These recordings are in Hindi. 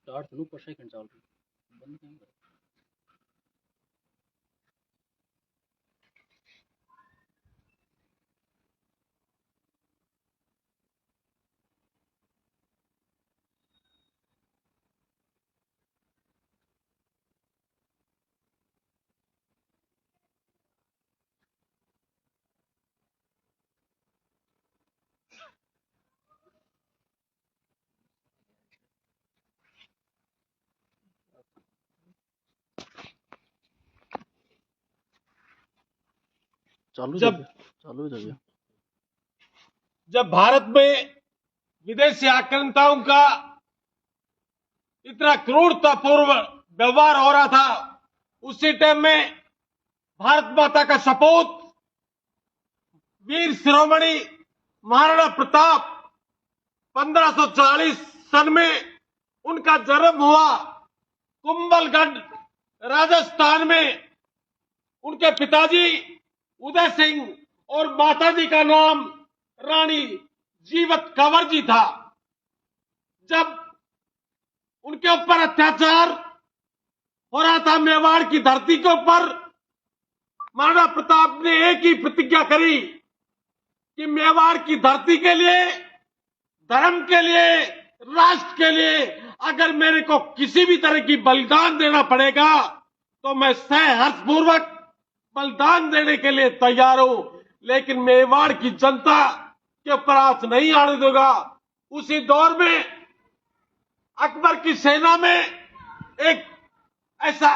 स्टार्ट थनु पर सेकंड चाल रही बंद क्यों कर। चालू जब चालू जब जब भारत में विदेशी आक्रांताओं का इतना क्रूरतापूर्व व्यवहार हो रहा था, उसी टाइम में भारत माता का सपूत वीर शिरोमणि महाराणा प्रताप 1540 सन में उनका जन्म हुआ। कुंभलगढ़ राजस्थान में उनके पिताजी उदय सिंह और माताजी का नाम रानी जीवत कंवर जी था। जब उनके ऊपर अत्याचार हो रहा था मेवाड़ की धरती के ऊपर, महाराणा प्रताप ने एक ही प्रतिज्ञा करी कि मेवाड़ की धरती के लिए, धर्म के लिए, राष्ट्र के लिए अगर मेरे को किसी भी तरह की बलिदान देना पड़ेगा तो मैं सहर्षपूर्वक बलिदान देने के लिए तैयार हूं, लेकिन मेवाड़ की जनता के ऊपर हाथ नहीं आने दूंगा। उसी दौर में अकबर की सेना में एक ऐसा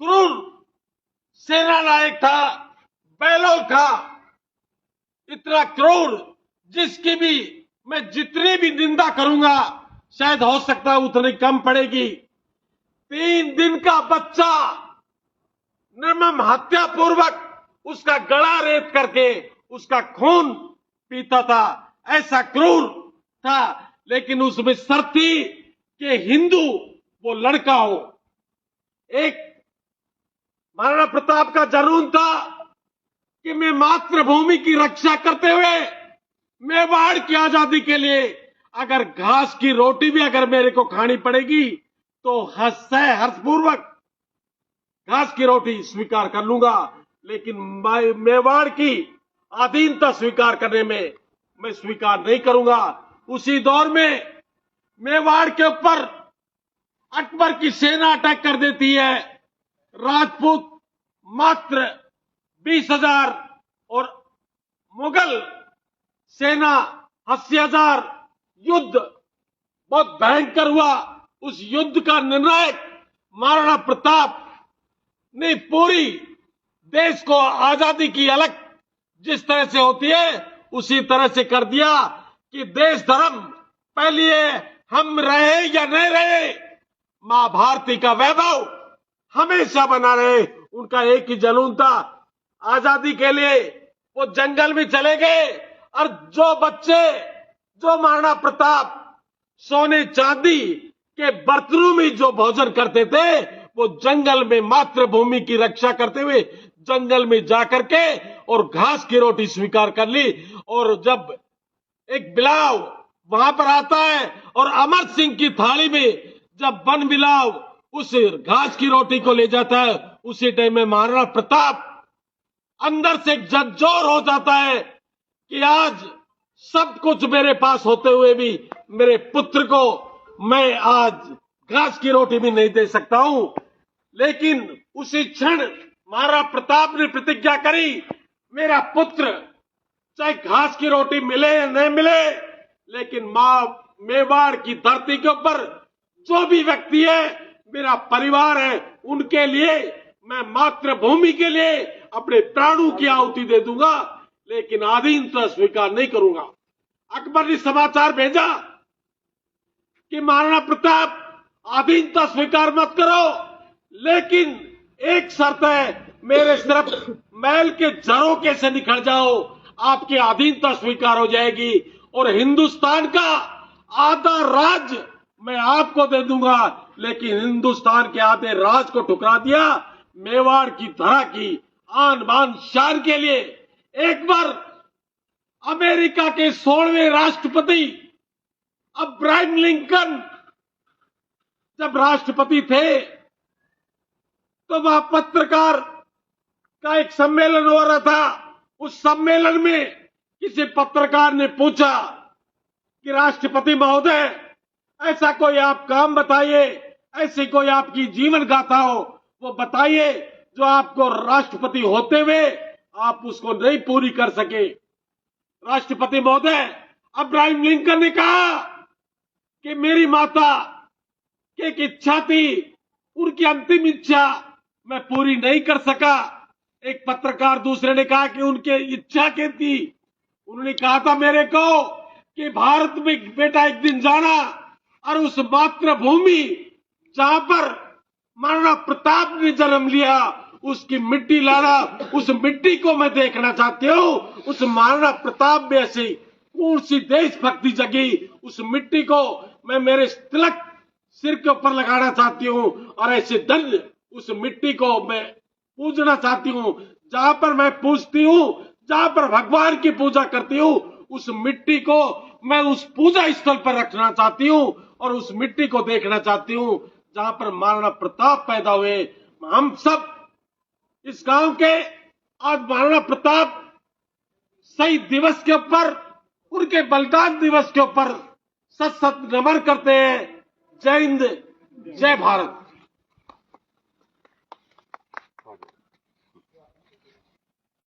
क्रूर सेना नायक था, बेलोल था, इतना क्रूर जिसकी भी मैं जितनी भी निंदा करूंगा शायद हो सकता है उतनी कम पड़ेगी। 3 दिन का बच्चा निर्मम हत्या पूर्वक उसका गला रेत करके उसका खून पीता था, ऐसा क्रूर था। लेकिन उसमें शर्त थी कि हिंदू वो लड़का हो। एक महाराणा प्रताप का जुनून था कि मैं मातृभूमि की रक्षा करते हुए मेवाड़ की आजादी के लिए अगर घास की रोटी भी अगर मेरे को खानी पड़ेगी तो हर्षपूर्वक घास की रोटी स्वीकार कर लूंगा, लेकिन मेवाड़ की अधीनता स्वीकार करने में मैं स्वीकार नहीं करूंगा। उसी दौर में मेवाड़ के ऊपर अकबर की सेना अटैक कर देती है। राजपूत मात्र 20,000 और मुगल सेना 80,000। युद्ध बहुत भयंकर हुआ। उस युद्ध का निर्णायक महाराणा प्रताप ने पूरी देश को आजादी की अलग जिस तरह से होती है उसी तरह से कर दिया कि देश धर्म पहले हम रहे या नहीं रहे, मां भारती का वैभव हमेशा बना रहे। उनका एक ही जुनून था आजादी के लिए। वो जंगल में चले गए और जो बच्चे जो महाराणा प्रताप सोने चांदी के बर्तनों में जो भोजन करते थे वो जंगल में मातृभूमि की रक्षा करते हुए जंगल में जाकर के और घास की रोटी स्वीकार कर ली। और जब एक बिलाव वहां पर आता है और अमर सिंह की थाली में जब वन बिलाव उस घास की रोटी को ले जाता है, उसी टाइम में महाराणा प्रताप अंदर से झकझोर हो जाता है कि आज सब कुछ मेरे पास होते हुए भी मेरे पुत्र को मैं आज घास की रोटी भी नहीं दे सकता हूं। लेकिन उसी क्षण महाराणा प्रताप ने प्रतिज्ञा करी, मेरा पुत्र चाहे घास की रोटी मिले या नहीं मिले, लेकिन मेवाड़ की धरती के ऊपर जो भी व्यक्ति है मेरा परिवार है, उनके लिए मैं मातृभूमि के लिए अपने प्राणों की आहुति दे दूंगा, लेकिन अधीनता स्वीकार नहीं करूंगा। अकबर ने समाचार भेजा कि महाराणा प्रताप अधीनता स्वीकार मत करो, लेकिन एक शर्त है, मेरे सिर्फ महल के झरोके से निकल जाओ, आपकी अधीनता स्वीकार हो जाएगी और हिंदुस्तान का आधा राज मैं आपको दे दूंगा। लेकिन हिंदुस्तान के आधे राज को ठुकरा दिया मेवाड़ की धरा की आन बान शान के लिए। एक बार अमेरिका के 16वें राष्ट्रपति अब्राहम लिंकन जब राष्ट्रपति थे तो वह पत्रकार का एक सम्मेलन हो रहा था। उस सम्मेलन में किसी पत्रकार ने पूछा कि राष्ट्रपति महोदय, ऐसा कोई आप काम बताइए, ऐसी कोई आपकी जीवन गाथा हो वो बताइए जो आपको राष्ट्रपति होते हुए आप उसको नहीं पूरी कर सके। राष्ट्रपति महोदय अब्राहम लिंकन ने कहा कि मेरी माता की एक इच्छा थी, उनकी अंतिम इच्छा मैं पूरी नहीं कर सका। एक पत्रकार दूसरे ने कहा कि उनकी इच्छा क्या थी? उन्होंने कहा था मेरे को कि भारत में बेटा एक दिन जाना और उस मातृभूमि जहां पर महाराणा प्रताप ने जन्म लिया उसकी मिट्टी लाना, उस मिट्टी को मैं देखना चाहती हूँ। उस महाराणा प्रताप में ऐसी कौन सी देशभक्ति जगी, उस मिट्टी को मैं मेरे तिलक सिर के ऊपर लगाना चाहती हूँ और ऐसे दर्द उस मिट्टी को मैं पूजना चाहती हूँ। जहां पर मैं पूजती हूँ, जहां पर भगवान की पूजा करती हूँ, उस मिट्टी को मैं उस पूजा स्थल पर रखना चाहती हूँ और उस मिट्टी को देखना चाहती हूँ जहां पर महाराणा प्रताप पैदा हुए। हम सब इस गांव के आज महाराणा प्रताप शहीद दिवस के ऊपर, उनके बलिदान दिवस के ऊपर सत सत नमन करते हैं। जय हिंद, जय भारत।